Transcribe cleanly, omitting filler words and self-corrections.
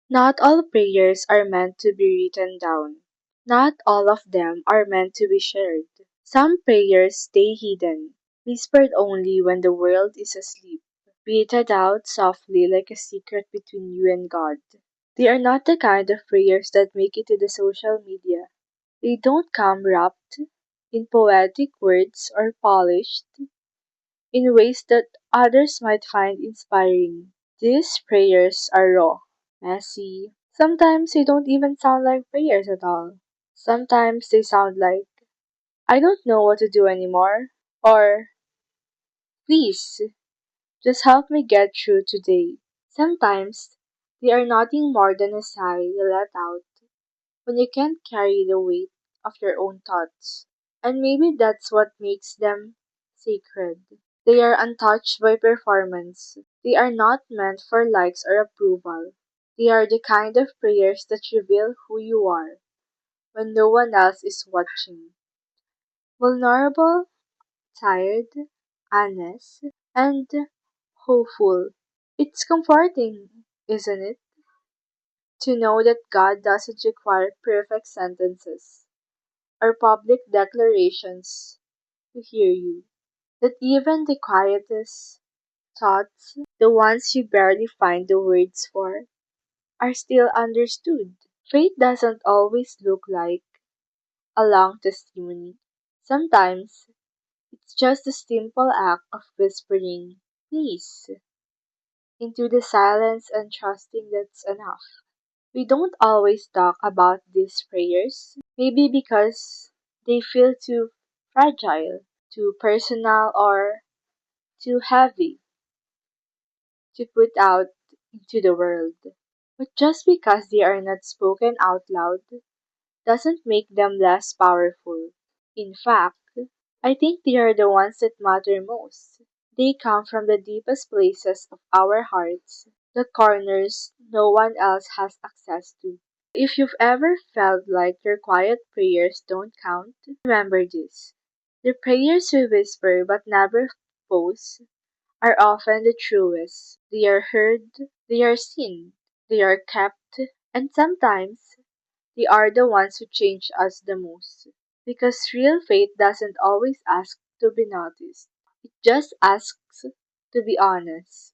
Not all prayers are meant to be written down. Not all of them are meant to be shared. Some prayers stay hidden, whispered only when the world is asleep, breathed out softly like a secret between you and God. They are not the kind of prayers that make it to the social media. They don't come wrapped in poetic words or polished in ways that others might find inspiring. These prayers are raw, messy. Sometimes they don't even sound like prayers at all. Sometimes they sound like, I don't know what to do anymore, or please, just help me get through today. Sometimes they are nothing more than a sigh you let out when you can't carry the weight of your own thoughts. And maybe that's what makes them sacred. They are untouched by performance. They are not meant for likes or approval. They are the kind of prayers that reveal who you are when no one else is watching. Vulnerable, tired, honest, and hopeful. It's comforting, isn't it, to know that God doesn't require perfect sentences or public declarations to hear you. That even the quietest thoughts, the ones you barely find the words for, are still understood. Faith doesn't always look like a long testimony. Sometimes it's just a simple act of whispering, please, into the silence and trusting that's enough. We don't always talk about these prayers, maybe because they feel too fragile, too personal, or too heavy to put out into the world. But just because they are not spoken out loud doesn't make them less powerful. In fact, I think they are the ones that matter most. They come from the deepest places of our hearts, the corners no one else has access to. If you've ever felt like your quiet prayers don't count, remember this. The prayers we whisper but never post are often the truest. They are heard, they are seen, they are kept, and sometimes they are the ones who change us the most. Because real faith doesn't always ask to be noticed, it just asks to be honest.